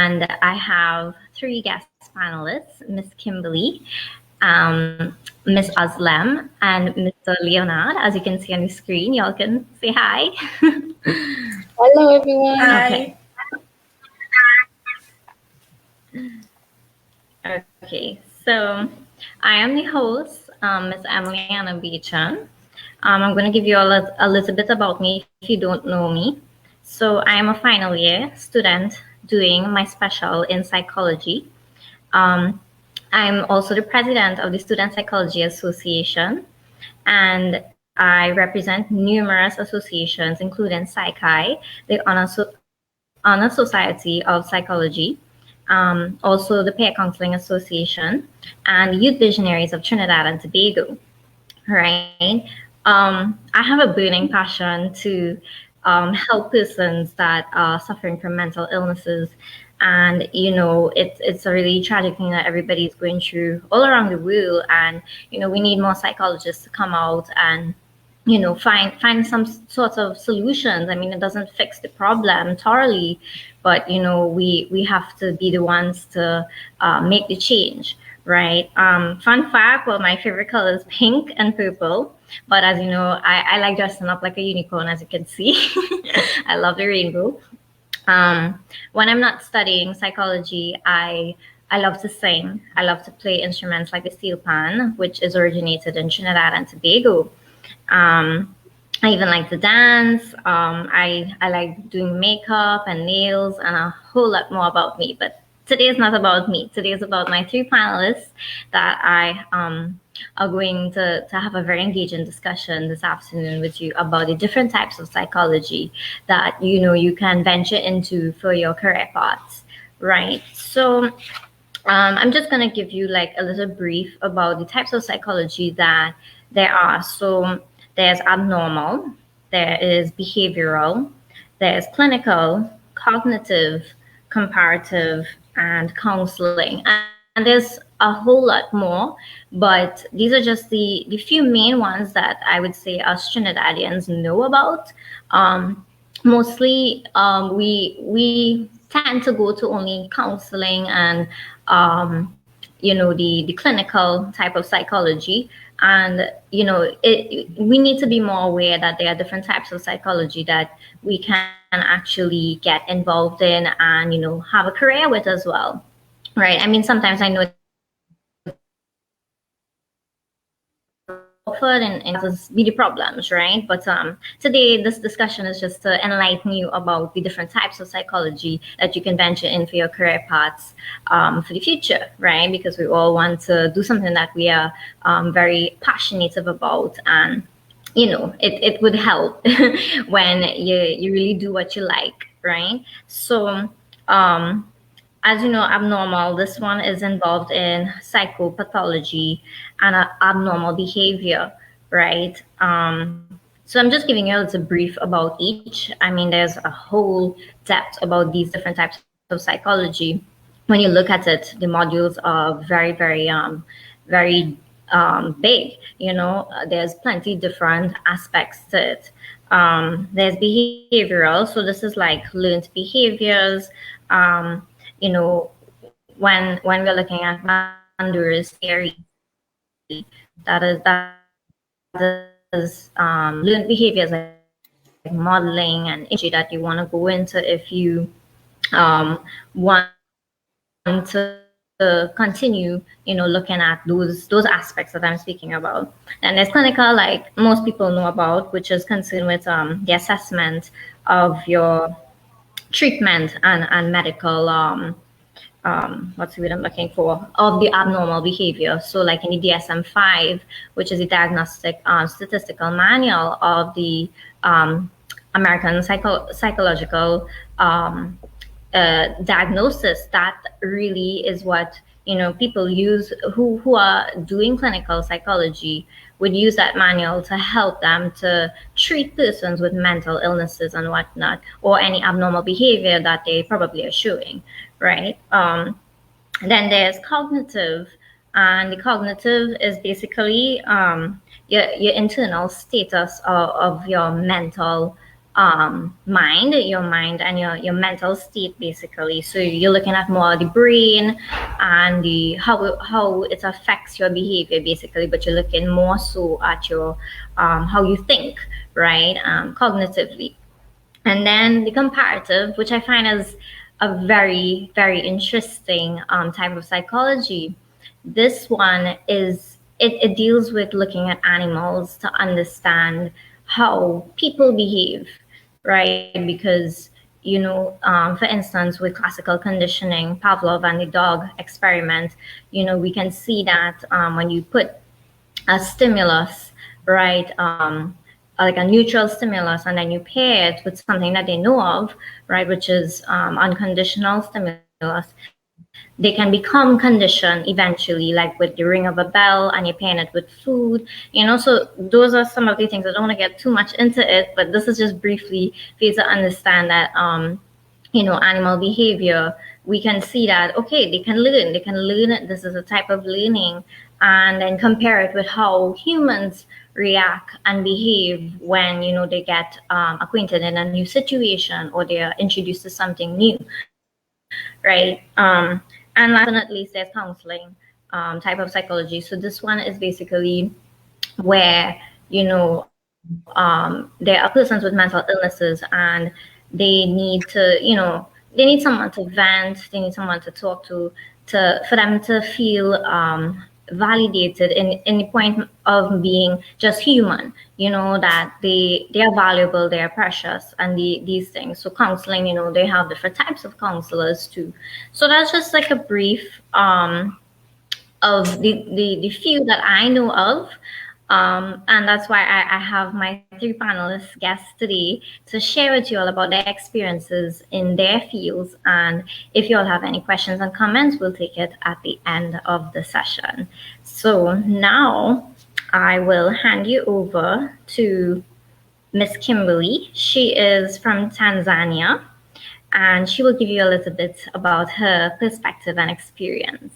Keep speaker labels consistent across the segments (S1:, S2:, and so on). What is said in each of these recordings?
S1: and I have three guest panelists, Miss Kimberly, Miss Ozlem, and Mr. Leonhard. As you can see on the screen, y'all can say hi.
S2: Hello, everyone.
S1: Hi. Okay, so I am the host, Ms. Emily Anna Bachan. I'm going to give you a little bit about me if you don't know me. So I am a final year student doing my special in psychology. I'm also the president of the Student Psychology Association, and I represent numerous associations, including PsychI, the Honor Society of Psychology, also the Peer Counseling Association, and Youth Visionaries of Trinidad and Tobago, right? I have a burning passion to help persons that are suffering from mental illnesses. And, you know, it's a really tragic thing that everybody's going through all around the world. And, you know, we need more psychologists to come out and, you know, find some sort of solutions. I mean, it doesn't fix the problem thoroughly, but, you know, we have to be the ones to make the change, right? Fun fact, well, my favorite color is pink and purple. But as you know, I like dressing up like a unicorn, as you can see. I love the rainbow. When I'm not studying psychology, I love to sing. I love to play instruments like the steel pan, which is originated in Trinidad and Tobago. I even like to dance. I like doing makeup and nails and a whole lot more about me. But today is not about me. Today is about my three panelists that I are going to have a very engaging discussion this afternoon with you about the different types of psychology that, you know, you can venture into for your career paths, right? So I'm just going to give you like a little brief about the types of psychology that there are. So there's abnormal, there is behavioral, there's clinical, cognitive, comparative, and counseling. And there's a whole lot more, but these are just the few main ones that I would say us Trinidadians know about. Mostly, we tend to go to only counseling and, you know, the clinical type of psychology. And, you know, we need to be more aware that there are different types of psychology that we can actually get involved in and, you know, have a career with as well, right? I mean, sometimes I know offered and just be the problems, right? But today this discussion is just to enlighten you about the different types of psychology that you can venture in for your career paths for the future, right? Because we all want to do something that we are very passionate about, and you know, it would help when you really do what you like, right? So as you know, abnormal, this one is involved in psychopathology and abnormal behavior, right? So I'm just giving you a little brief about each. I mean, there's a whole depth about these different types of psychology. When you look at it, the modules are very, very, very big. You know, there's plenty different aspects to it. There's behavioral, so this is like learned behaviors. You know, when we're looking at Bandura's theory, that is learned behaviors like modeling and imagery that you want to go into if you want to continue, you know, looking at those aspects that I'm speaking about. And there's clinical, like most people know about, which is concerned with the assessment of your treatment and medical what's the word I'm looking for, of the abnormal behavior. So like in the DSM-5, which is the Diagnostic Statistical Manual of the American Psychological Diagnosis, that really is what, you know, people use who are doing clinical psychology would use that manual to help them to treat persons with mental illnesses and whatnot, or any abnormal behavior that they probably are showing, right? Then there's cognitive, and the cognitive is basically your internal status of your mental mind, your mind and your mental state basically. So you're looking at more the brain and the how it affects your behavior basically, but you're looking more so at your how you think, right, cognitively. And then the comparative, which I find is a very, very interesting type of psychology. This one is, it deals with looking at animals to understand how people behave, right? Because, for instance, with classical conditioning, Pavlov and the dog experiment, we can see that when you put a stimulus, right? Like a neutral stimulus, and then you pair it with something that they know of, right, which is unconditional stimulus, they can become conditioned eventually, like with the ring of a bell, and you're pairing it with food, So those are some of the things. I don't want to get too much into it, but this is just briefly for you to understand that animal behavior, we can see that, okay, they can learn it. This is a type of learning, and then compare it with how humans react and behave when they get acquainted in a new situation, or they are introduced to something new, right? And last but not least, there's counseling type of psychology. So this one is basically where there are persons with mental illnesses, and they need to they need someone to vent, they need someone to talk to for them to feel validated in the point of being just human, that they are valuable, they are precious, and these things. So counseling, they have different types of counselors too. So that's just like a brief of the few that I know of. And that's why I have my 3 panelist guests today to share with you all about their experiences in their fields. And if you all have any questions and comments, we'll take it at the end of the session. So now I will hand you over to Miss Kimberly. She is from Tanzania, and she will give you a little bit about her perspective and experience.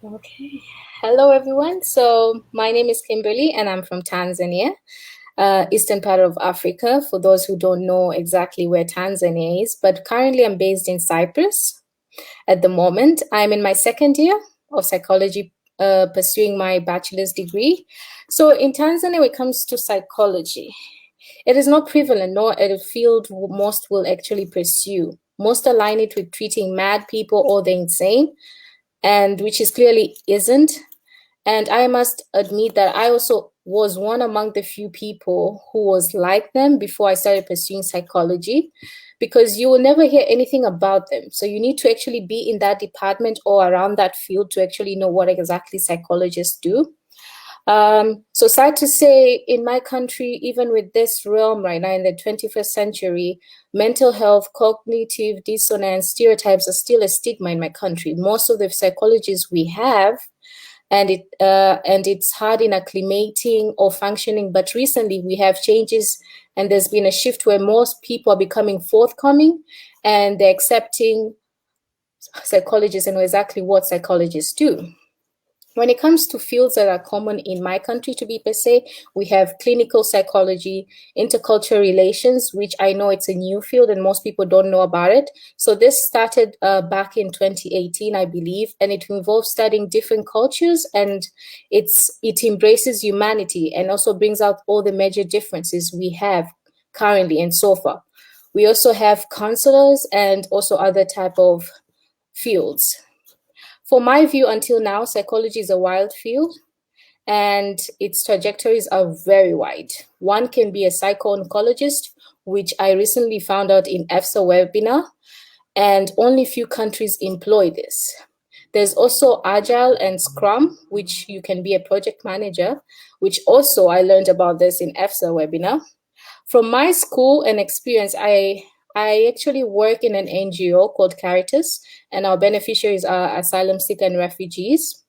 S2: Okay. Hello, everyone. So my name is Kimberly, and I'm from Tanzania, eastern part of Africa, for those who don't know exactly where Tanzania is. But currently, I'm based in Cyprus. At the moment, I'm in my second year of psychology, pursuing my bachelor's degree. So in Tanzania, when it comes to psychology, it is not prevalent, nor a field most will actually pursue. Most align it with treating mad people or the insane, and which is clearly isn't. And I must admit that I also was one among the few people who was like them before I started pursuing psychology, because you will never hear anything about them. So you need to actually be in that department or around that field to actually know what exactly psychologists do. So sad to say, in my country, even with this realm right now in the 21st century, mental health, cognitive dissonance, stereotypes are still a stigma in my country. Most of the psychologists we have, and it's hard in acclimating or functioning. But recently we have changes, and there's been a shift where most people are becoming forthcoming, and they're accepting psychologists and know exactly what psychologists do. When it comes to fields that are common in my country, to be per se, we have clinical psychology, intercultural relations, which I know it's a new field and most people don't know about it. So this started back in 2018, I believe, and it involves studying different cultures, and it embraces humanity and also brings out all the major differences we have currently and so far. We also have counselors and also other type of fields. For my view, until now, psychology is a wild field, and its trajectories are very wide. One can be a psycho-oncologist, which I recently found out in EFPSA webinar, and only few countries employ this. There's also Agile and Scrum, which you can be a project manager, which also I learned about this in EFPSA webinar. From my school and experience, I actually work in an NGO called Caritas, and our beneficiaries are asylum seekers and refugees.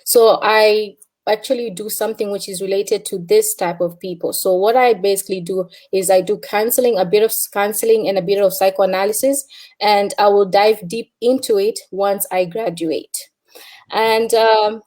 S2: So I actually do something which is related to this type of people. So what I basically do is I do counseling, a bit of counseling and a bit of psychoanalysis, and I will dive deep into it once I graduate. And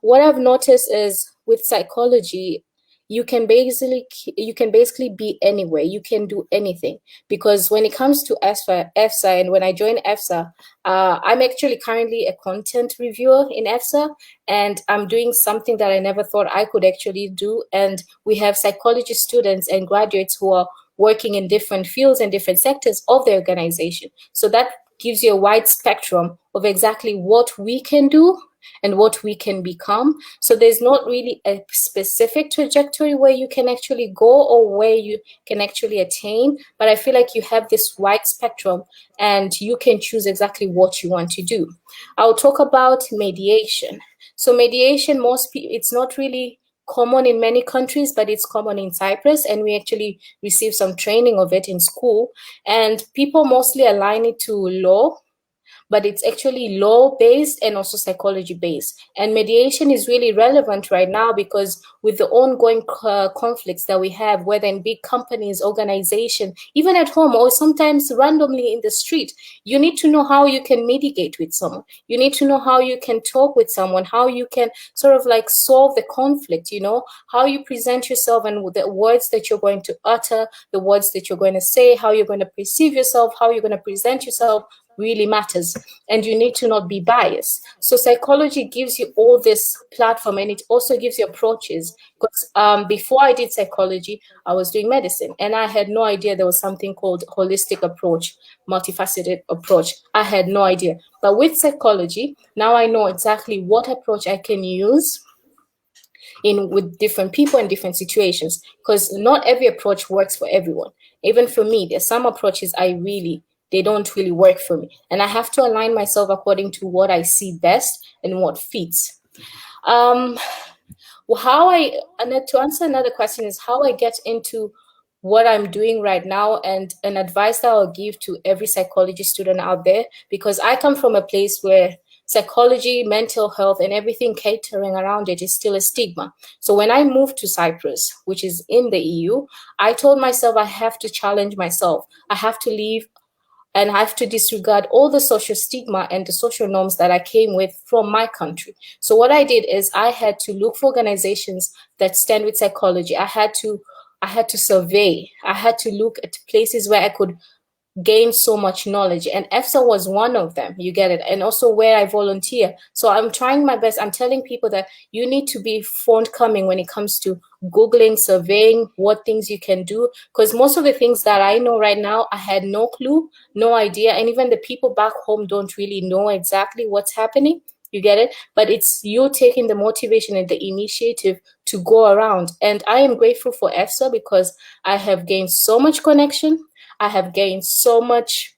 S2: what I've noticed is with psychology, you can basically be anywhere. You can do anything, because when it comes to EFPSA, and when I joined EFPSA, I'm actually currently a content reviewer in EFPSA, and I'm doing something that I never thought I could actually do. And we have psychology students and graduates who are working in different fields and different sectors of the organization. So that gives you a wide spectrum of exactly what we can do and what we can become. So there's not really a specific trajectory where you can actually go or where you can actually attain, but I feel like you have this wide spectrum and you can choose exactly what you want to do. I'll talk about mediation. So mediation, it's not really common in many countries, but it's common in Cyprus, and we actually receive some training of it in school. And people mostly align it to law, but it's actually law-based and also psychology-based. And mediation is really relevant right now because with the ongoing conflicts that we have, whether in big companies, organizations, even at home, or sometimes randomly in the street, you need to know how you can mitigate with someone. You need to know how you can talk with someone, how you can sort of like solve the conflict, you know, how you present yourself and the words that you're going to utter, the words that you're going to say, how you're going to perceive yourself, how you're going to present yourself really matters, and you need to not be biased. So psychology gives you all this platform, and it also gives you approaches. Because before I did psychology, I was doing medicine, and I had no idea there was something called holistic approach, multifaceted approach. I had no idea. But with psychology, now I know exactly what approach I can use with different people in different situations, because not every approach works for everyone. Even for me, there's some approaches they don't really work for me, and I have to align myself according to what I see best and what fits. To answer another question is how I get into what I'm doing right now, and an advice that I'll give to every psychology student out there, because I come from a place where psychology, mental health, and everything catering around it is still a stigma. So when I moved to Cyprus, which is in the EU, I told myself I have to challenge myself. I have to leave and I have to disregard all the social stigma and the social norms that I came with from my country. So what I did is I had to look for organizations that stand with psychology. I had to survey. I had to look at places where I could gain so much knowledge, and EFPSA was one of them. You get it? And also where I volunteer. So I'm trying my best. I'm telling people that you need to be forthcoming when it comes to Googling, surveying what things you can do, because most of the things that I know right now, I had no clue, no idea, and even the people back home don't really know exactly what's happening. You get it? But it's you taking the motivation and the initiative to go around. And I am grateful for EFPSA because I have gained so much connection. I have gained so much.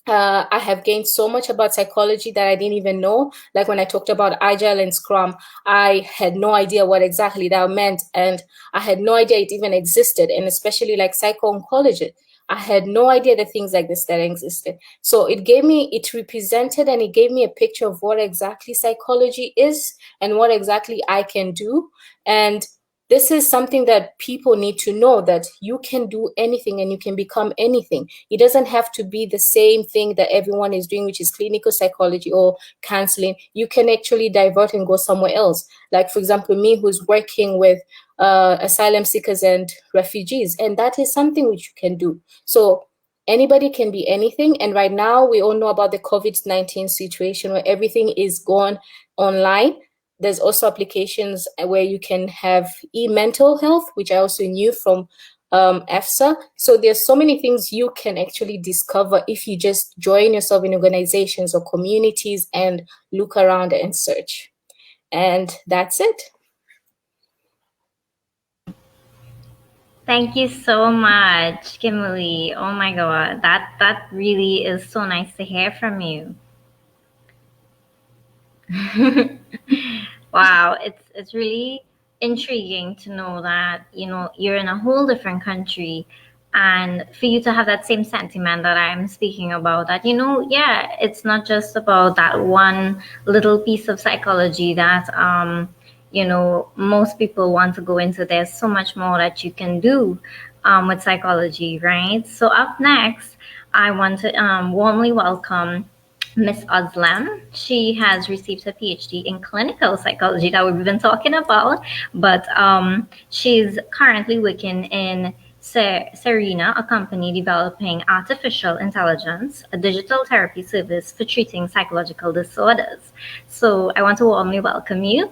S2: I have gained so much about psychology that I didn't even know. Like when I talked about Agile and Scrum, I had no idea what exactly that meant, and I had no idea it even existed. And especially like psycho-oncology, I had no idea the things like this that existed. So it represented and it gave me a picture of what exactly psychology is and what exactly I can do. And this is something that people need to know, that you can do anything and you can become anything. It doesn't have to be the same thing that everyone is doing, which is clinical psychology or counseling. You can actually divert and go somewhere else. Like, for example, me who's working with asylum seekers and refugees, and that is something which you can do. So anybody can be anything. And right now we all know about the COVID-19 situation where everything is gone online. There's also applications where you can have mental health, which I also knew from EFPSA. So there's so many things you can actually discover if you just join yourself in organizations or communities and look around and search. And that's it.
S1: Thank you so much, Kimberly. Oh my God, that really is so nice to hear from you. Wow, it's really intriguing to know that, you know, you're in a whole different country, and for you to have that same sentiment that I'm speaking about, that, you know, yeah, it's not just about that one little piece of psychology that you know, most people want to go into. There's so much more that you can do with psychology, right? So up next, I want to warmly welcome Miss Ozlem. She has received her PhD in clinical psychology that we've been talking about, but she's currently working in Serena, a company developing artificial intelligence, a digital therapy service for treating psychological disorders. So I want to warmly welcome you.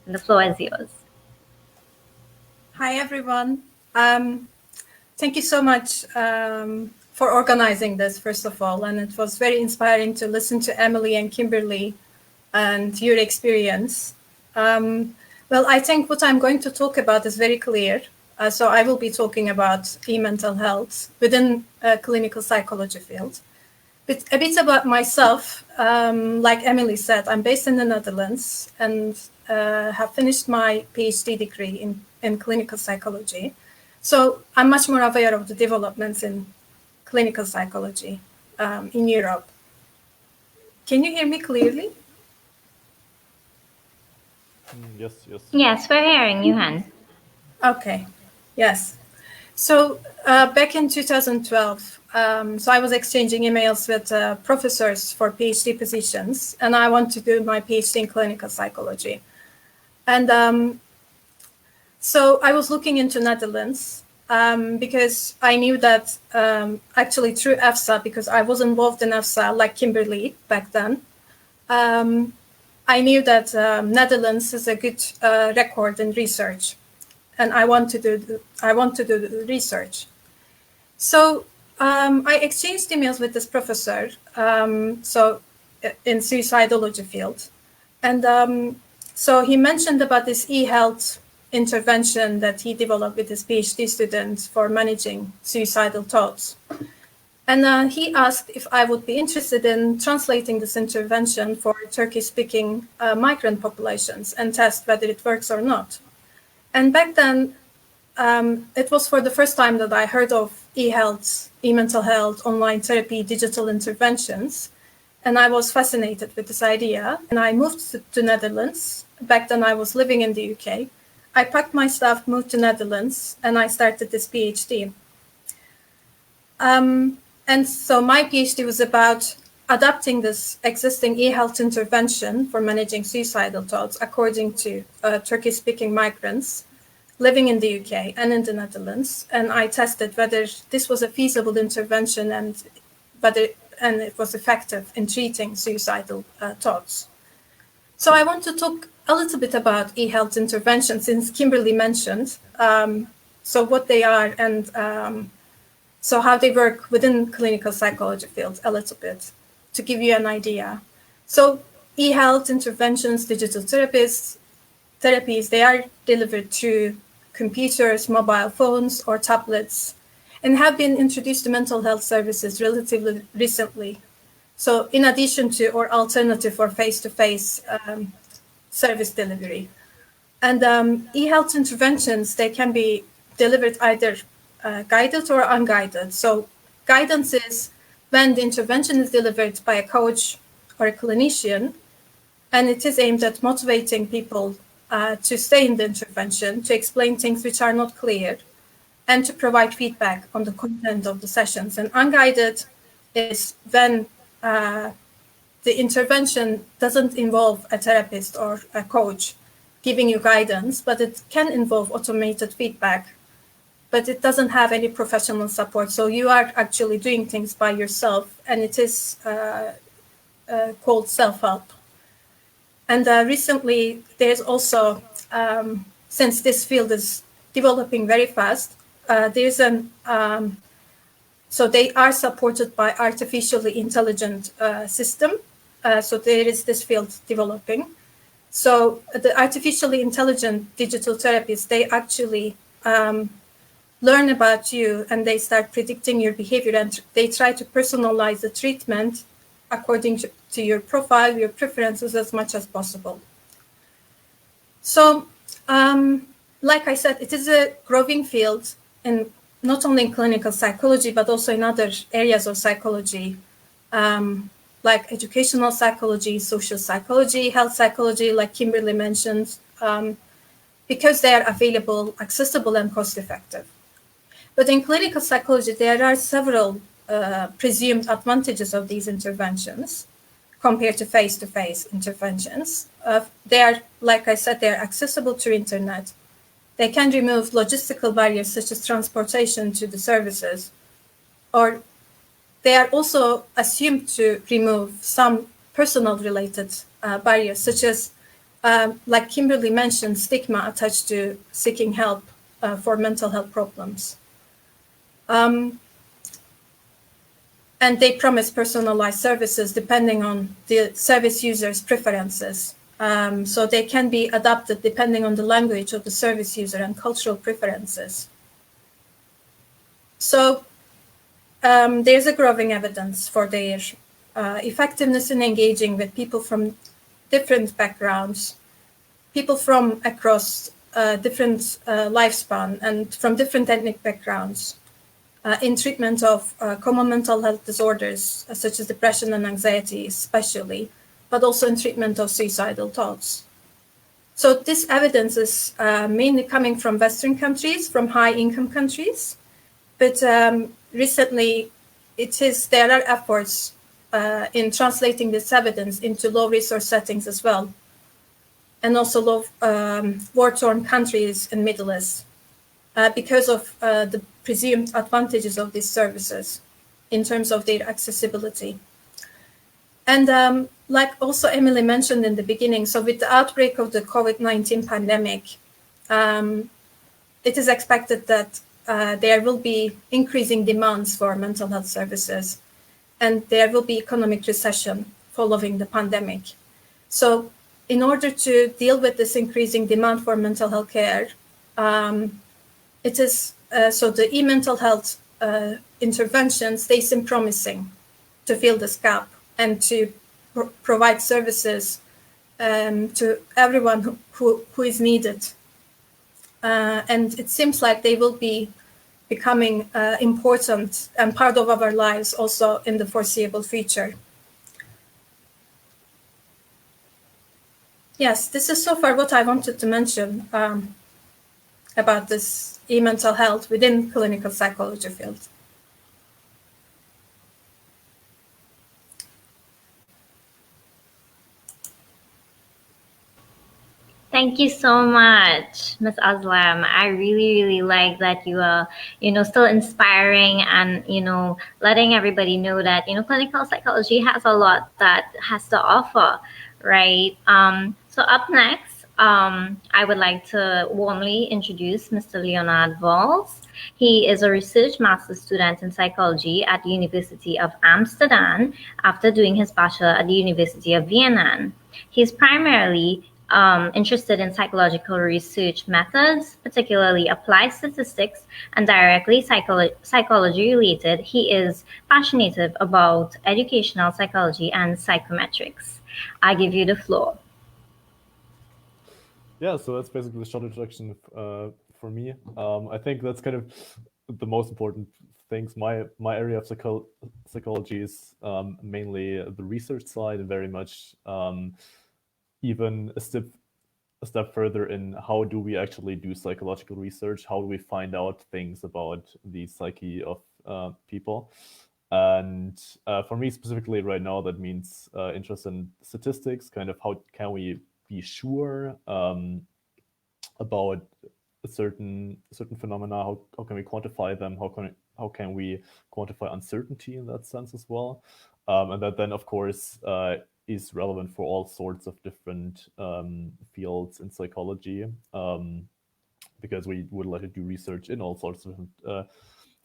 S1: The floor is yours.
S3: Hi, everyone. Thank you so much for organizing this, first of all. And it was very inspiring to listen to Emily and Kimberly and your experience. Well, I think what I'm going to talk about is very clear. So I will be talking about e-mental health within a clinical psychology field. But a bit about myself, like Emily said, I'm based in the Netherlands and have finished my PhD degree in clinical psychology. So I'm much more aware of the developments in clinical psychology in Europe. Can you hear me clearly?
S4: Yes.
S1: Yes, we're hearing you, Han.
S3: Okay, yes. So back in 2012, so I was exchanging emails with professors for PhD positions, and I want to do my PhD in clinical psychology. And so I was looking into Netherlands because I knew that actually through EFPSA, because I was involved in EFPSA like Kimberly back then, I knew that Netherlands is a good record in research, and I want to do the research. So I exchanged emails with this professor, so in suicidology field, and so he mentioned about this e-health intervention that he developed with his PhD students for managing suicidal thoughts. And he asked if I would be interested in translating this intervention for Turkish-speaking migrant populations and test whether it works or not. And back then, it was for the first time that I heard of e-health, e-mental health, online therapy, digital interventions. And I was fascinated with this idea. And I moved to Netherlands. Back then I was living in the UK. I packed my stuff, moved to Netherlands, and I started this PhD. And so my PhD was about adapting this existing e-health intervention for managing suicidal thoughts according to Turkish-speaking migrants living in the UK and in the Netherlands. And I tested whether this was a feasible intervention and it was effective in treating suicidal thoughts. So I want to talk a little bit about e-health interventions, since Kimberly mentioned, so what they are and so how they work within clinical psychology field a little bit, to give you an idea. So e-health interventions, digital therapies, they are delivered through computers, mobile phones, or tablets, and have been introduced to mental health services relatively recently. So in addition to or alternative for face-to-face service delivery. And e-health interventions, they can be delivered either guided or unguided. So guidance is when the intervention is delivered by a coach or a clinician, and it is aimed at motivating people to stay in the intervention, to explain things which are not clear, and to provide feedback on the content of the sessions. And unguided is when the intervention doesn't involve a therapist or a coach giving you guidance, but it can involve automated feedback, but it doesn't have any professional support. So you are actually doing things by yourself, and it is called self-help. And recently, there's also, since this field is developing very fast, there's so they are supported by artificially intelligent system. So there is this field developing. So the artificially intelligent digital therapists, they actually learn about you and they start predicting your behavior, and they try to personalize the treatment according to your profile, your preferences as much as possible. So, like I said, it is a growing field in not only in clinical psychology, but also in other areas of psychology, like educational psychology, social psychology, health psychology, like Kimberly mentioned, because they are available, accessible, and cost-effective. But in clinical psychology, there are several presumed advantages of these interventions compared to face-to-face interventions. They are, like I said, they're accessible through internet. They can remove logistical barriers such as transportation to the services, or they are also assumed to remove some personal related barriers, such as, like Kimberly mentioned, stigma attached to seeking help for mental health problems. And they promise personalized services depending on the service user's preferences. So they can be adapted depending on the language of the service user and cultural preferences. So there's a growing evidence for their effectiveness in engaging with people from different backgrounds, people from across different lifespan and from different ethnic backgrounds in treatment of common mental health disorders such as depression and anxiety especially, but also in treatment of suicidal thoughts. So this evidence is mainly coming from Western countries, from high-income countries, but recently there are efforts in translating this evidence into low-resource settings as well, and also low war-torn countries in Middle East because of the presumed advantages of these services in terms of their accessibility. And like also Emily mentioned in the beginning, so with the outbreak of the COVID-19 pandemic, it is expected that there will be increasing demands for mental health services, and there will be economic recession following the pandemic. So in order to deal with this increasing demand for mental health care, it is so the e-mental health interventions, they seem promising to fill this gap and to provide services to everyone who is needed. And it seems like they will be becoming important and part of our lives also in the foreseeable future. Yes, this is so far what I wanted to mention about this e-mental health within clinical psychology field.
S1: Thank you so much, Ms. Ozlem. I really, really like that you are, still inspiring and, letting everybody know that, clinical psychology has a lot that has to offer, right? So up next, I would like to warmly introduce Mr. Leonhard Volz. He is a research master's student in psychology at the University of Amsterdam after doing his bachelor at the University of Vienna. He's primarily interested in psychological research methods, particularly applied statistics and directly psychology related. He is passionate about educational psychology and psychometrics. I give you the floor.
S4: Yeah, so that's basically the short introduction for me. I think that's kind of the most important things. My area of psychology is mainly the research side, and very much even a step further in how do we actually do psychological research? How do we find out things about the psyche of people? And for me specifically right now, that means interest in statistics, kind of how can we be sure about certain phenomena, how can we quantify them, how can we quantify uncertainty in that sense as well, and that then of course is relevant for all sorts of different fields in psychology, because we would like to do research in all sorts of different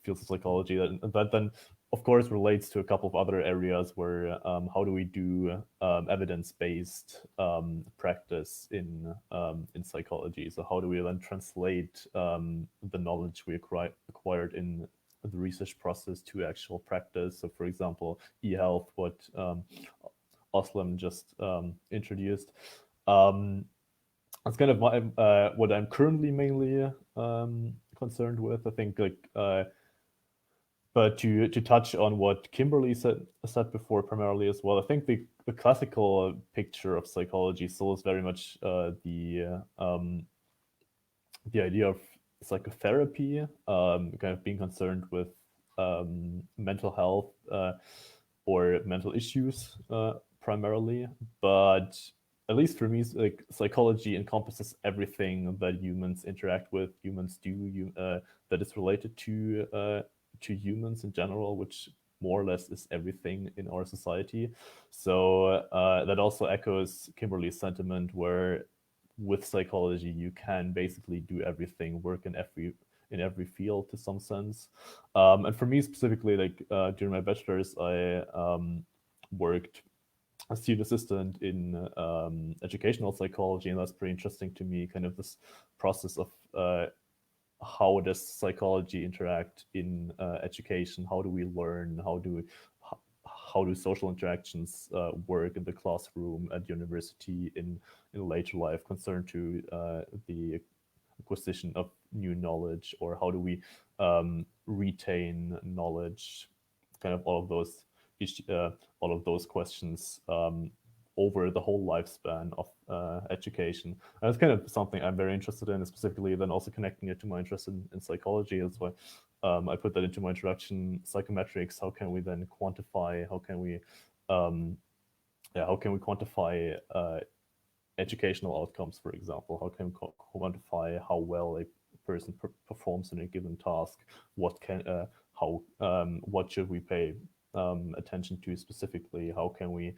S4: fields of psychology, and that then of course relates to a couple of other areas where how do we do evidence-based practice in psychology. So how do we then translate the knowledge we acquired in the research process to actual practice? So for example, e-health, what Ozlem just introduced. That's kind of what I'm currently mainly concerned with. I think but to touch on what Kimberly said before primarily as well, I think the classical picture of psychology still is very much the idea of psychotherapy, kind of being concerned with mental health or mental issues primarily, but at least for me, like psychology encompasses everything that humans interact with, humans do, that is related to humans in general, which more or less is everything in our society. So that also echoes Kimberly's sentiment, where with psychology you can basically do everything, work in every field to some sense. And for me specifically, like during my bachelor's, I worked a student assistant in educational psychology, and that's pretty interesting to me. Kind of this process of how does psychology interact in education? How do we learn? How do social interactions work in the classroom, at university, in later life, concerned to the acquisition of new knowledge, or how do we retain knowledge? Kind of all of those questions over the whole lifespan of education. And it's kind of something I'm very interested in, specifically then also connecting it to my interest in psychology. That's why I put that into my introduction. Psychometrics, how can we then quantify, how can we quantify educational outcomes, for example? How can we quantify how well a person performs in a given task? What should we pay attention to specifically? How can we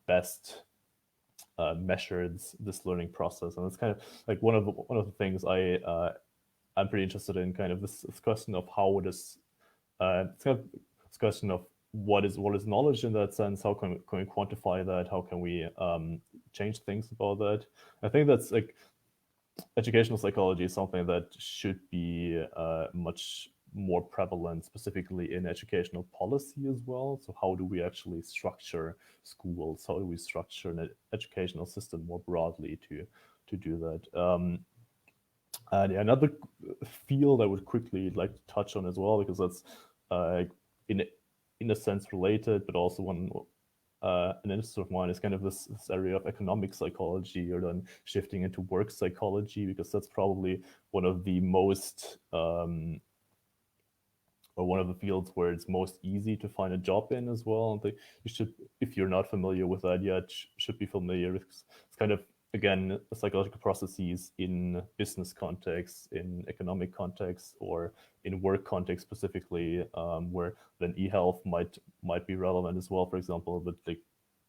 S4: best measure this learning process? And it's kind of like one of the things I'm pretty interested in. Kind of this question of how does it's kind of this question of what is knowledge in that sense? How can we quantify that? How can we change things about that? I think that's like educational psychology is something that should be much more prevalent, specifically in educational policy as well. So how do we actually structure schools? How do we structure an educational system more broadly to do that? And another field I would quickly like to touch on as well, because that's in a sense related, but also one an interest of mine is kind of this area of economic psychology, or then shifting into work psychology, because that's probably one of the most or one of the fields where it's most easy to find a job in as well. And you should, if you're not familiar with that yet, should be familiar. It's kind of, again, psychological processes in business context, in economic context, or in work context specifically, where then e-health might be relevant as well, for example, but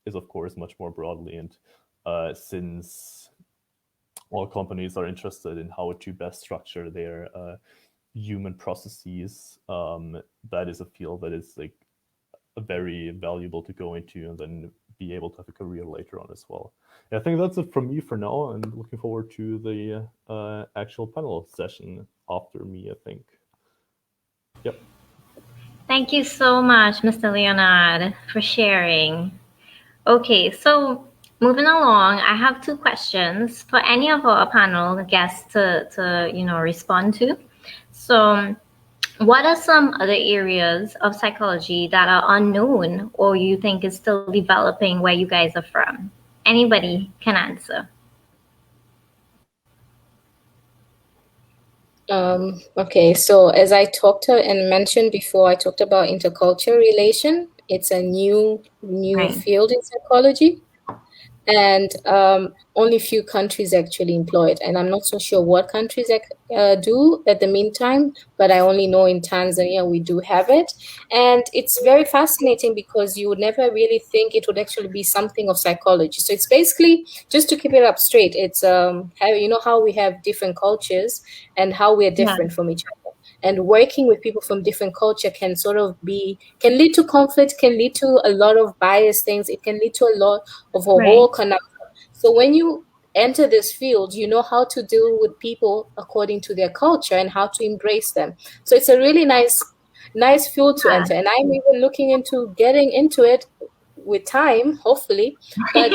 S4: is of course much more broadly. And since all companies are interested in how to best structure their human processes, that is a field that is like very valuable to go into and then be able to have a career later on as well. I think that's it from me for now, and looking forward to the actual panel session after me, I think. Yep.
S1: Thank you so much, Mr. Leonhard, for sharing. Okay, so moving along, I have two questions for any of our panel guests to respond to. So what are some other areas of psychology that are unknown or you think is still developing where you guys are from? Anybody can answer.
S2: Okay, so as I talked and mentioned before, I talked about intercultural relation. It's a new
S1: Right.
S2: field in psychology, and only few countries actually employ it. And I'm not so sure what countries do at the meantime, but I only know in Tanzania we do have it. And it's very fascinating because you would never really think it would actually be something of psychology. So it's basically, just to keep it up straight, it's how we have different cultures and how we're different from each other. And working with people from different culture can can lead to conflict, can lead to a lot of bias things. It can lead to a lot of a whole connection. So when you enter this field, you know how to deal with people according to their culture and how to embrace them. So it's a really nice field to enter. And I'm even looking into getting into it with time, hopefully. But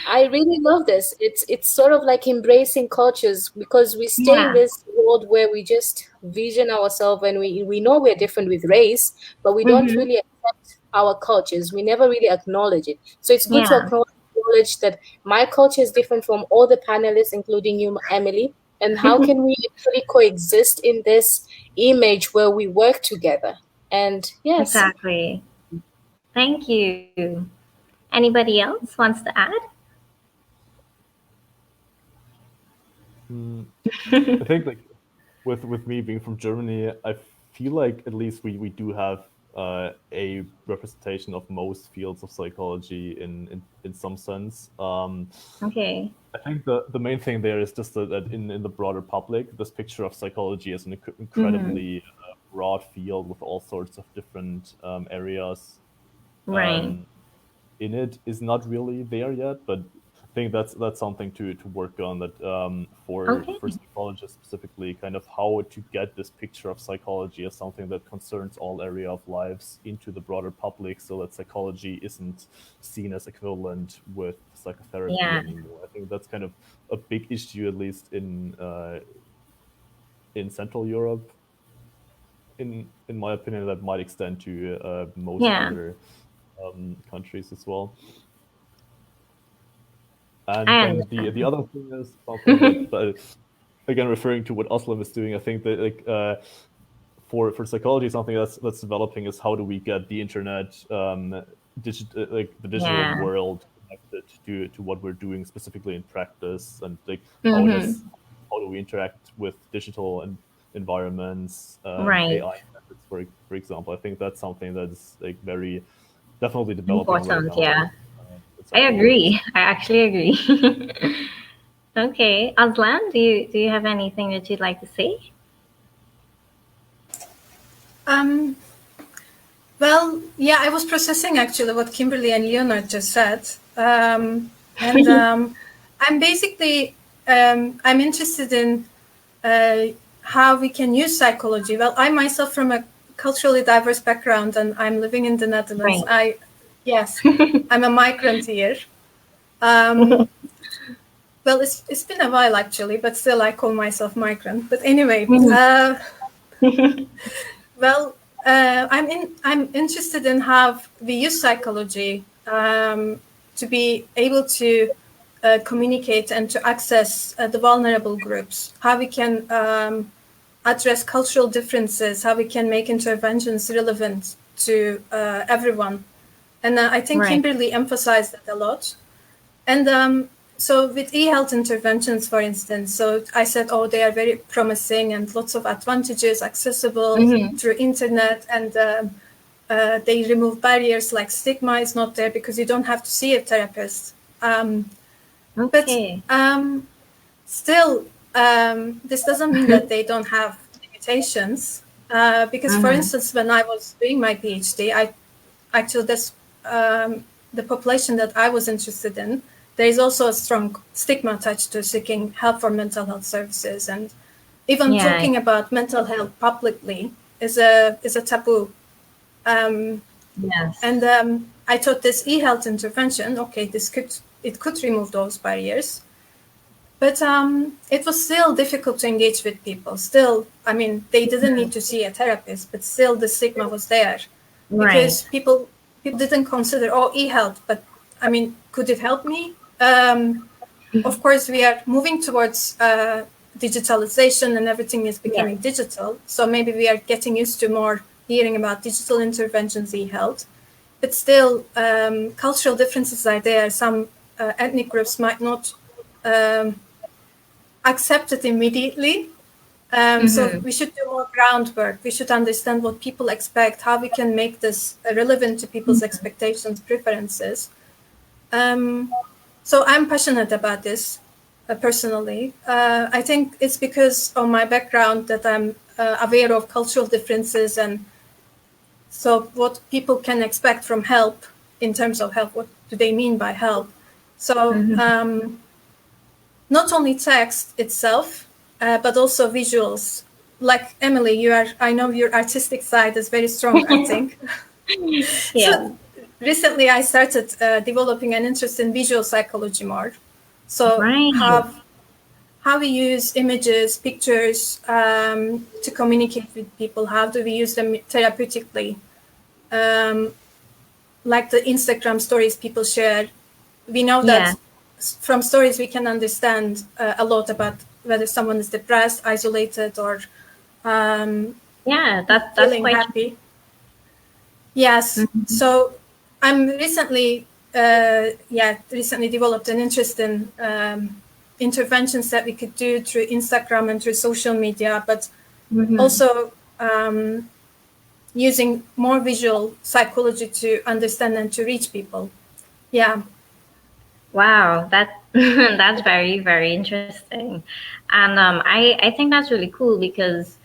S2: I really love this. It's sort of like embracing cultures, because we stay in this world where we just vision ourselves, and we know we're different with race, but we don't really accept our cultures. We never really acknowledge it. So it's good to acknowledge that my culture is different from all the panelists, including you, Emily. And how can we actually coexist in this image where we work together? And yes.
S1: Exactly. Thank you. Anybody else wants to add?
S4: I think like with me being from Germany, I feel like at least we do have a representation of most fields of psychology in some sense.
S1: Okay.
S4: I think the main thing there is just that in the broader public, this picture of psychology as an incredibly broad field with all sorts of different areas
S1: Right.
S4: in it is not really there yet, but I think that's something to work on. That for
S1: Okay.
S4: psychologists specifically, kind of how to get this picture of psychology as something that concerns all area of lives into the broader public, so that psychology isn't seen as equivalent with psychotherapy
S1: Yeah.
S4: anymore. I think that's kind of a big issue, at least in Central Europe. In my opinion, that might extend to most
S1: Yeah.
S4: other countries as well.
S1: I
S4: And then the other thing is something that, but again, referring to what Ozlem is doing, I think that like for psychology, something that's developing is how do we get the internet, the digital
S1: Yeah.
S4: world connected to what we're doing specifically in practice, and like
S1: Mm-hmm.
S4: how do we interact with digital environments,
S1: Right.
S4: AI methods, for example. I think that's something that's like very definitely developing right
S1: Important,
S4: now.
S1: yeah.
S4: with
S1: I
S4: psychologists.
S1: agree. I actually agree. Okay. Ozlem, do you have anything that you'd like to say?
S3: Well, yeah, I was processing actually what Kimberly and Leonhard just said. I'm basically, I'm interested in how we can use psychology. Well, I myself from a culturally diverse background and I'm living in the Netherlands.
S1: Right.
S3: Yes, I'm a migrant here. Well, it's been a while actually, but still I call myself migrant. But anyway, well, I'm interested in how we use psychology to be able to communicate and to access the vulnerable groups. How we can address cultural differences. How we can make interventions relevant to everyone. And I think
S1: Right.
S3: Kimberly emphasized that a lot. And so with e-health interventions, for instance, so I said, oh, they are very promising and lots of advantages, accessible through internet, and they remove barriers like stigma is not there because you don't have to see a therapist.
S1: Okay.
S3: But still, this doesn't mean that they don't have limitations. Because, for instance, when I was doing my PhD, the population that I was interested in, there is also a strong stigma attached to seeking help for mental health services, and even talking about mental health publicly is a taboo.
S1: Yes.
S3: And I thought this e-health intervention, okay, it could remove those barriers, but it was still difficult to engage with people. Still, I mean, they didn't need to see a therapist, but still the stigma was there because people didn't consider, oh, e-health, but I mean, could it help me? Of course, we are moving towards digitalization and everything is becoming digital. So maybe we are getting used to more hearing about digital interventions, e-health. But still, cultural differences are there. Some ethnic groups might not accept it immediately. So we should do more groundwork. We should understand what people expect, how we can make this relevant to people's expectations, preferences. So I'm passionate about this personally. I think it's because of my background that I'm aware of cultural differences, and so what people can expect from help in terms of help. What do they mean by help? So not only text itself, but also visuals. Like Emily, I know your artistic side is very strong, I think. So recently I started developing an interest in visual psychology more. So how we use images, pictures to communicate with people. How do we use them therapeutically? Like the Instagram stories people share. We know that from stories we can understand a lot about whether someone is depressed, isolated, or
S1: that's
S3: feeling
S1: quite
S3: happy. Yes. So I'm recently developed an interest in interventions that we could do through Instagram and through social media, but also using more visual psychology to understand and to reach people. Yeah.
S1: Wow, that's very, very interesting. And I think that's really cool because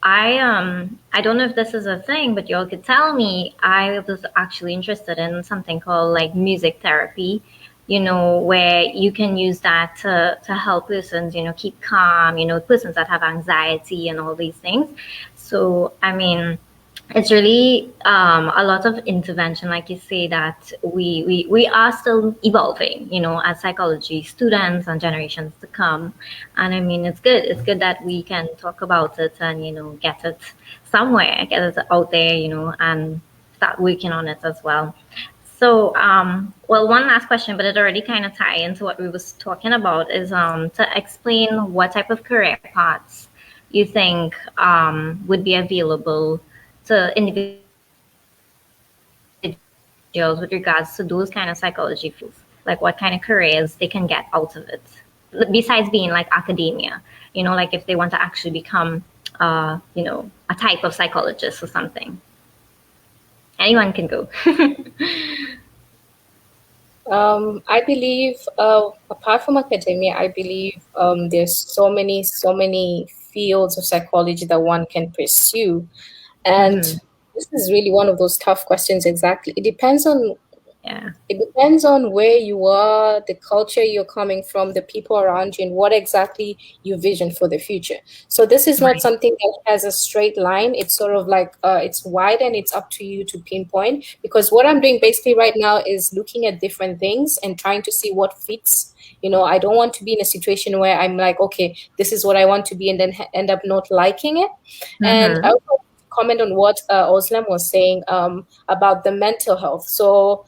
S1: I don't know if this is a thing, but y'all could tell me. I was actually interested in something called like music therapy, where you can use that to help persons, keep calm, persons that have anxiety and all these things. So, I mean, it's really a lot of intervention, like you say, that we are still evolving, as psychology students and generations to come. And I mean, it's good. It's good that we can talk about it and, get it somewhere, get it out there, and start working on it as well. So, well, one last question, but it already kind of ties into what we was talking about, is to explain what type of career paths you think would be available to individuals with regards to those kind of psychology fields, like what kind of careers they can get out of it, besides being like academia, like if they want to actually become, a type of psychologist or something. Anyone can go.
S2: I believe, apart from academia, I believe there's so many fields of psychology that one can pursue. And this is really one of those tough questions. Exactly. It depends on where you are, the culture you're coming from, the people around you, and what exactly you vision for the future. So this is not something that has a straight line. It's sort of like it's wide, and it's up to you to pinpoint. Because what I'm doing basically right now is looking at different things and trying to see what fits. I don't want to be in a situation where I'm like, okay, this is what I want to be, and then end up not liking it. And I also comment on what Ozlem was saying about the mental health. So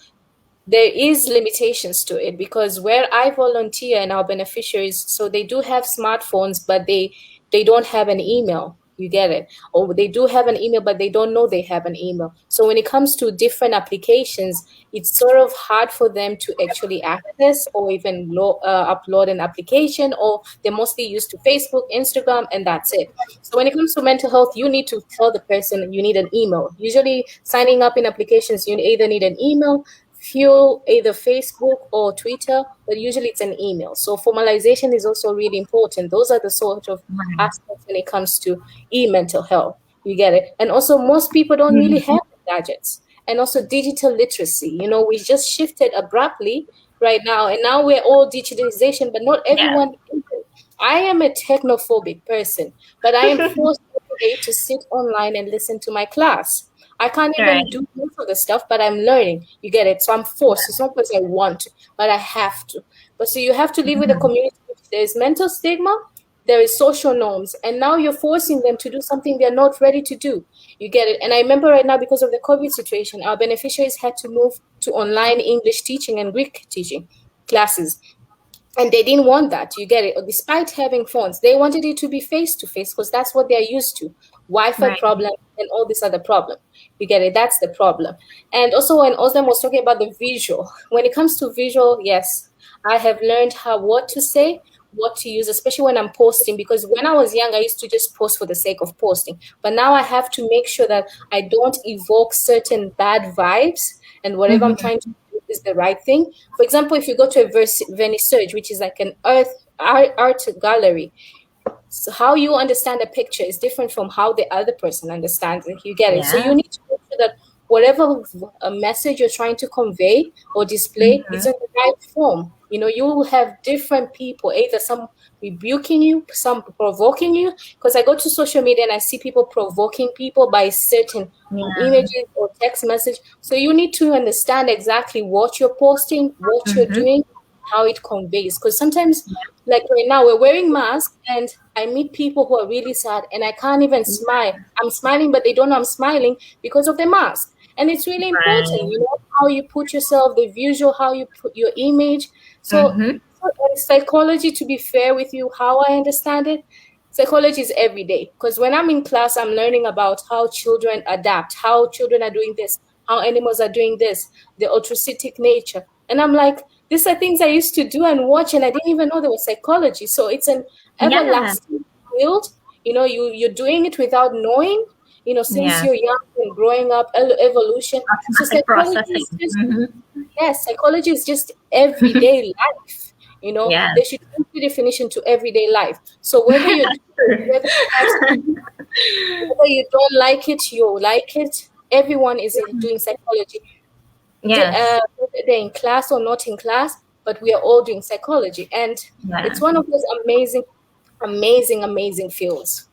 S2: there is limitations to it, because where I volunteer and our beneficiaries, so they do have smartphones, but they don't have an email. You get it? Or they do have an email, but they don't know they have an email. So when it comes to different applications, it's sort of hard for them to actually access or even upload an application, or they're mostly used to Facebook, Instagram, and that's it. So when it comes to mental health, you need to tell the person you need an email. Usually signing up in applications, you either need an email, fuel either Facebook or Twitter, but usually it's an email. So formalization is also really important. Those are the sort of aspects when it comes to mental health. You get it? And also most people don't really have gadgets. And also digital literacy. We just shifted abruptly right now, and now we're all digitalization, but not everyone. I am a technophobic person, but I am forced to sit online and listen to my class. I can't even do most of the stuff, but I'm learning. You get it? So I'm forced. It's not because I want to, but I have to. But so you have to live with a community. There's mental stigma, there is social norms, and now you're forcing them to do something they're not ready to do. You get it? And I remember right now, because of the COVID situation, our beneficiaries had to move to online English teaching and Greek teaching classes. And they didn't want that. You get it? Despite having phones, they wanted it to be face-to-face, because that's what they're used to. Wi-Fi problem and all this other problem. You get it? That's the problem. And also when Ozlem was talking about the visual, when it comes to visual, yes, I have learned what to say, what to use, especially when I'm posting, because when I was young, I used to just post for the sake of posting. But now I have to make sure that I don't evoke certain bad vibes, and whatever I'm trying to do is the right thing. For example, if you go to a vernissage, which is like an art gallery, so how you understand a picture is different from how the other person understands it. You get it? So you need to make sure that whatever message you're trying to convey or display is in the right form. You will have different people, either some rebuking you, some provoking you. Because I go to social media and I see people provoking people by certain images or text message. So you need to understand exactly what you're posting, what you're doing, how it conveys. Because sometimes, like right now, we're wearing masks, and I meet people who are really sad, and I can't even smile. I'm smiling, but they don't know I'm smiling because of the mask. And it's really important, how you put yourself, the visual, how you put your image. So psychology, to be fair with you, how I understand it, psychology is every day. Because when I'm in class, I'm learning about how children adapt, how children are doing this, how animals are doing this, the altruistic nature. And I'm like, these are things I used to do and watch, and I didn't even know there was psychology. So it's an everlasting field. You're doing it without knowing, since you're young and growing up, evolution. So psychology is just, yes, psychology is just everyday life. There should be a definition to everyday life. So whether you don't like it, you like it. Everyone is doing psychology. Whether they're in class or not in class, but we are all doing psychology, and it's one of those amazing fields.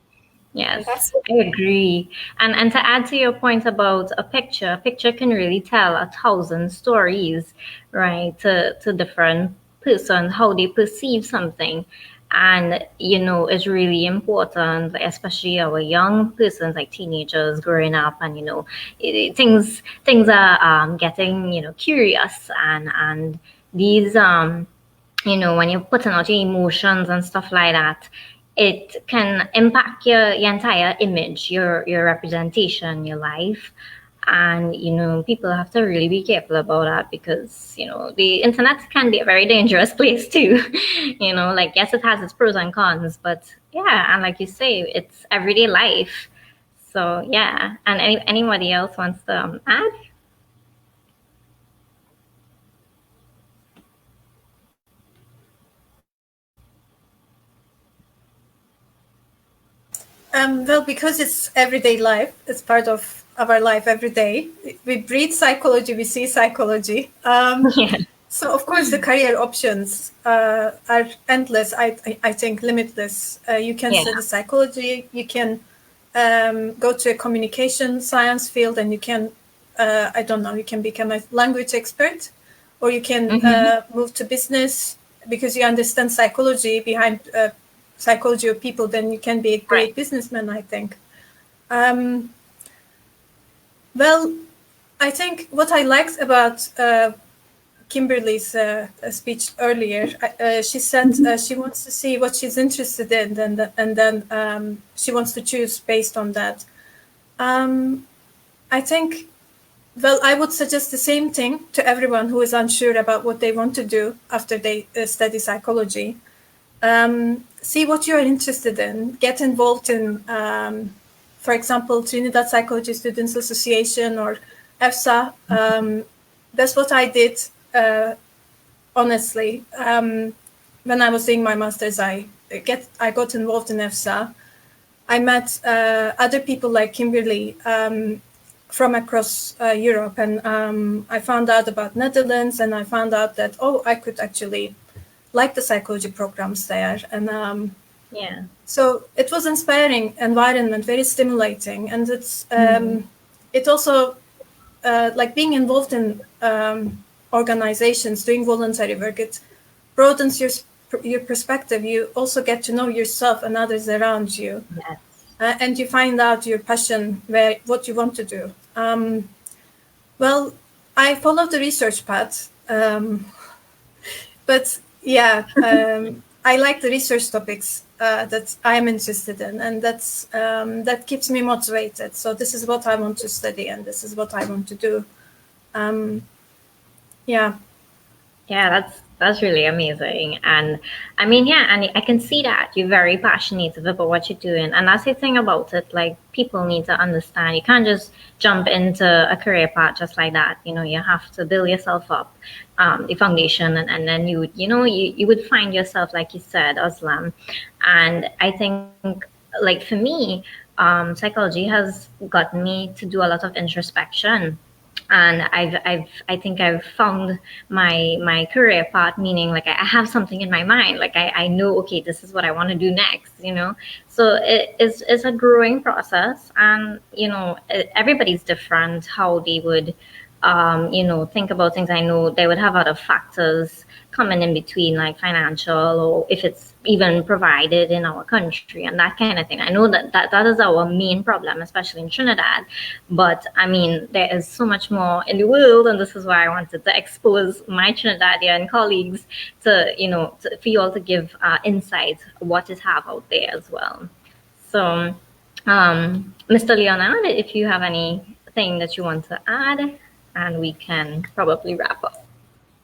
S1: Yes, I agree. And to add to your point about a picture can really tell 1,000 stories, right? To different persons, how they perceive something. And, it's really important, especially our young persons, like teenagers growing up, and, things are getting, curious, and these, when you're putting out your emotions and stuff like that, it can impact your entire image, your representation, your life. And, people have to really be careful about that, because, the internet can be a very dangerous place too. Yes, it has its pros and cons, but yeah, and like you say, it's everyday life. So yeah, and anybody else wants to add?
S3: Well, because it's everyday life, it's part of our life every day. We breathe psychology, we see psychology. So, of course, the career options are endless, I think limitless. You can study psychology, you can go to a communication science field, and you can, you can become a language expert, or you can move to business because you understand psychology behind psychology of people. Then you can be a great businessman, I think. Well, I think what I liked about Kimberly's speech earlier, she said she wants to see what she's interested in, and then she wants to choose based on that. I think, well, I would suggest the same thing to everyone who is unsure about what they want to do after they study psychology. See what you're interested in, get involved in, for example, Trinidad Psychology Students Association or EFPSA. That's what I did, honestly. When I was doing my master's, I got involved in EFPSA. I met other people like Kimberly from across Europe, and I found out about Netherlands, and I found out that, I could actually like the psychology programs there. And so it was inspiring environment, very stimulating. And it's it also like being involved in organizations, doing voluntary work, it broadens your perspective. You also get to know yourself and others around you. And you find out your passion, what you want to do. Well, I followed the research path, but I like the research topics that I'm interested in, and that keeps me motivated. So this is what I want to study, and this is what I want to do.
S1: That's really amazing. And I mean, and I can see that you're very passionate about what you're doing. And that's the thing about it, like, people need to understand, you can't just jump into a career path just like that. You have to build yourself up, the foundation, and then you would find yourself, like you said, Ozlem. And I think, like, for me, psychology has gotten me to do a lot of introspection. And I think I've found my career path, meaning, like, I have something in my mind, like I know, okay, this is what I want to do next, so it's a growing process. And everybody's different how they would think about things. I know they would have other factors coming in between, like financial, or if it's even provided in our country and that kind of thing. I know that is our main problem, especially in Trinidad. But I mean, there is so much more in the world, and this is why I wanted to expose my Trinidadian colleagues to, for you all to give insight what is have out there as well. So, Mr. Leonhard, if you have anything that you want to add, and we can probably wrap up.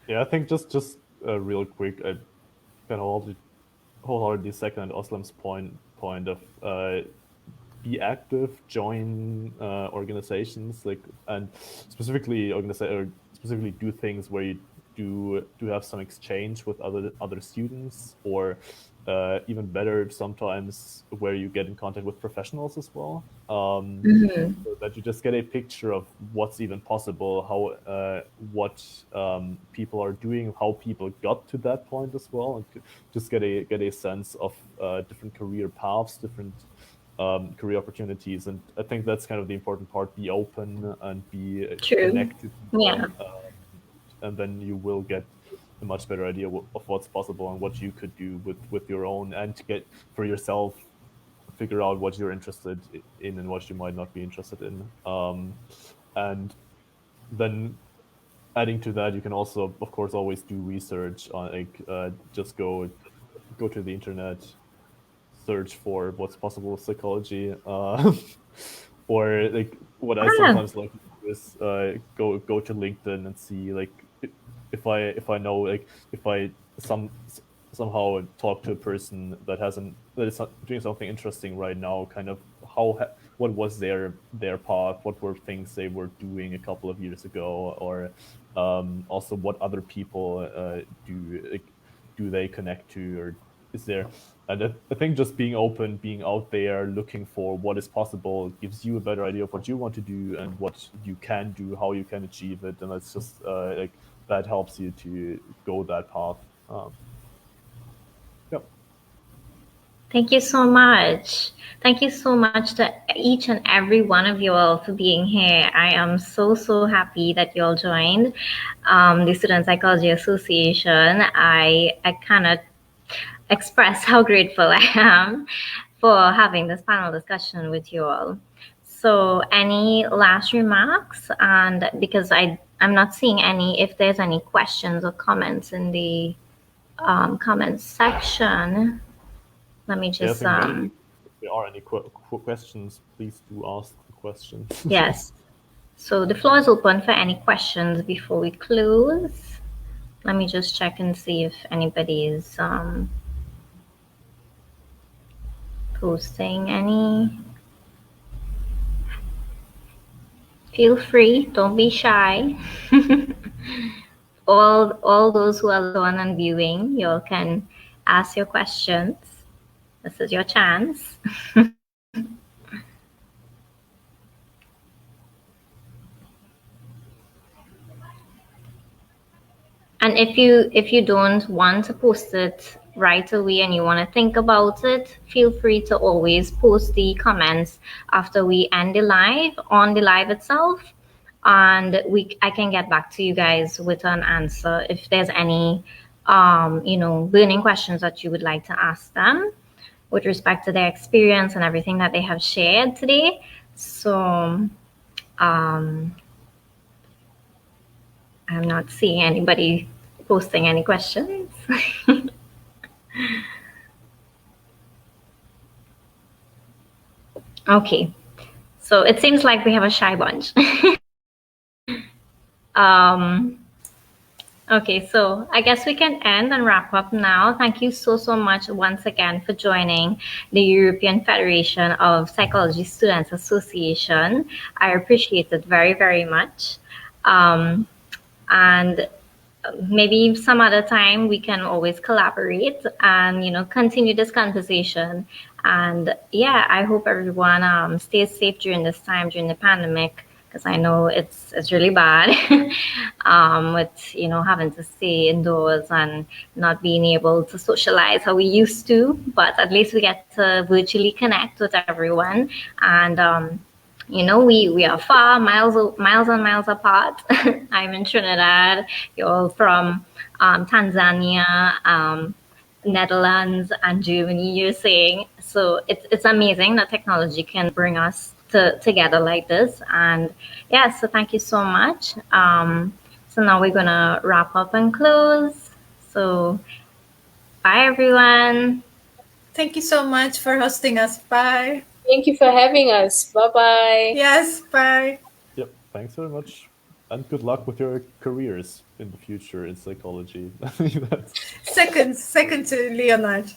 S4: Yeah, I think just real quick, I can wholeheartedly second Ozlem's point of be active, join organizations, and specifically do things where you do have some exchange with other students, or even better, sometimes where you get in contact with professionals as well, so that you just get a picture of what's even possible, how what people are doing, how people got to that point as well, and just get a sense of different career paths, different career opportunities. And I think that's kind of the important part: be open and be connected.
S1: Yeah.
S4: And then you will get a much better idea of what's possible and what you could do with your own, and to get for yourself, figure out what you're interested in and what you might not be interested in. And then adding to that, you can also, of course, always do research on just go to the internet, search for what's possible with psychology, or what I sometimes like to do is go to LinkedIn and see if I know if I somehow talk to a person that is doing something interesting right now, kind of what was their path, what were things they were doing a couple of years ago, or also what other people do they connect to, or is there. And I think just being open, being out there, looking for what is possible, gives you a better idea of what you want to do and what you can do, how you can achieve it, and that's just that helps you to go that path. Yep.
S1: Thank you so much. Thank you so much to each and every one of you all for being here. I am so happy that you all joined the Student Psychology Association. I cannot express how grateful I am for having this panel discussion with you all. So any last remarks? And because I'm not seeing any, if there's any questions or comments in the comments section, let me just...
S4: if there are any questions, please do ask the questions.
S1: Yes. So the floor is open for any questions before we close. Let me just check and see if anybody is posting any. Feel free, don't be shy. all those who are on and viewing, you all can ask your questions. This is your chance. And if you don't want to post it right away and you want to think about it, feel free to always post the comments after we end the live, on the live itself, and I can get back to you guys with an answer if there's any burning questions that you would like to ask them with respect to their experience and everything that they have shared today. So I'm not seeing anybody posting any questions. Okay, so it seems like we have a shy bunch. Okay, so I guess we can end and wrap up now. Thank you so much once again for joining the European Federation of Psychology Students Association. I appreciate it very much. And maybe some other time we can always collaborate and continue this conversation. And yeah, I hope everyone stays safe during this time, during the pandemic, because I know it's really bad with having to stay indoors and not being able to socialize how we used to. But at least we get to virtually connect with everyone, and You know, we are far, miles and miles apart. I'm in Trinidad. You're all from Tanzania, Netherlands, and Germany, you're saying. So it's amazing that technology can bring us together like this. And yeah, so thank you so much. So now we're going to wrap up and close. So bye, everyone.
S3: Thank you so much for hosting us. Bye.
S2: Thank you for having us. Bye-bye.
S3: Yes, bye.
S4: Yep, thanks very much. And good luck with your careers in the future in psychology.
S3: Second to Leonhard.